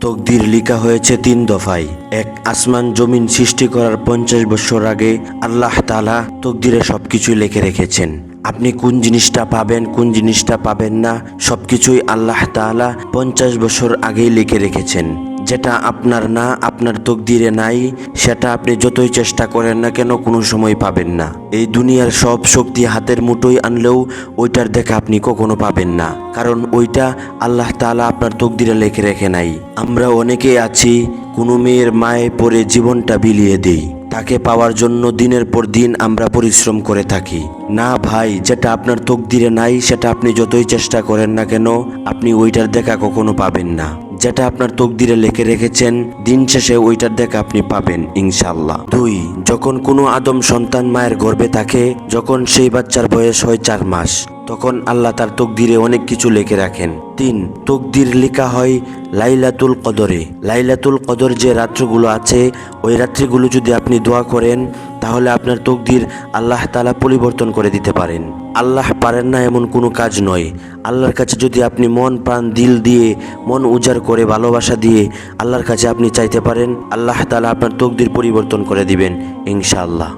তকদির লিখা হয়েছে 3 দফায়। এক, আসমান জমিন সৃষ্টি করার 50 বছর আগে আল্লাহ তাআলা তকদিরে সবকিছু লিখে রেখেছেন। আপনি কোন জিনিসটা পাবেন, কোন জিনিসটা পাবেন না, সবকিছুই আল্লাহ তাআলা 50 বছর আগেই লিখে রেখেছেন। যেটা আপনার না, আপনার তকদিরে নাই, সেটা আপনি যতই চেষ্টা করেন না কেন কোনো সময় পাবেন না। এই দুনিয়ার সব শক্তি হাতের মুঠোয় আনলেও ওইটার দেখা আপনি কখনো পাবেন না, কারণ ওইটা আল্লাহ তাআলা আপনার তকদিরে লিখে রেখে নাই। আমরা অনেকেই আছি কোনো মেয়ের মায়ে পড়ে জীবনটা বিলিয়ে দেই, তাকে পাওয়ার জন্য দিনের পর দিন আমরা পরিশ্রম করে থাকি। না ভাই, যেটা আপনার তকদিরে নাই সেটা আপনি যতই চেষ্টা করেন না কেন আপনি ওইটার দেখা কখনো পাবেন না। যেটা আপনার তকদিরে লিখে রেখেছেন দিন শেষে ওইটার দেখা আপনি পাবেন ইনশাআল্লাহ। 2, যখন কোনো আদম সন্তান মায়ের গর্ভে থাকে, যখন সেই বাচ্চার বয়স হয় 4 মাস, তখন আল্লাহ তার তকদিরে অনেক কিছু লিখে রাখেন। 3, তকদির লেখা হয় লাইলাতুল কদরে। লাইলাতুল কদর যে রাত্রিগুলো আছে, ওই রাত্রিগুলো যদি আপনি দোয়া করেন তাহলে আপনার তকদির আল্লাহ তাআলা পরিবর্তন করে দিতে পারেন। আল্লাহ পারেন না এমন কোনো কাজ নয়। আল্লাহর কাছে যদি আপনি মন প্রাণ দিল দিয়ে, মন উজাড় করে, ভালোবাসা দিয়ে আল্লাহর কাছে আপনি চাইতে পারেন, আল্লাহ তাআলা আপনার তকদির পরিবর্তন করে দিবেন ইনশাআল্লাহ।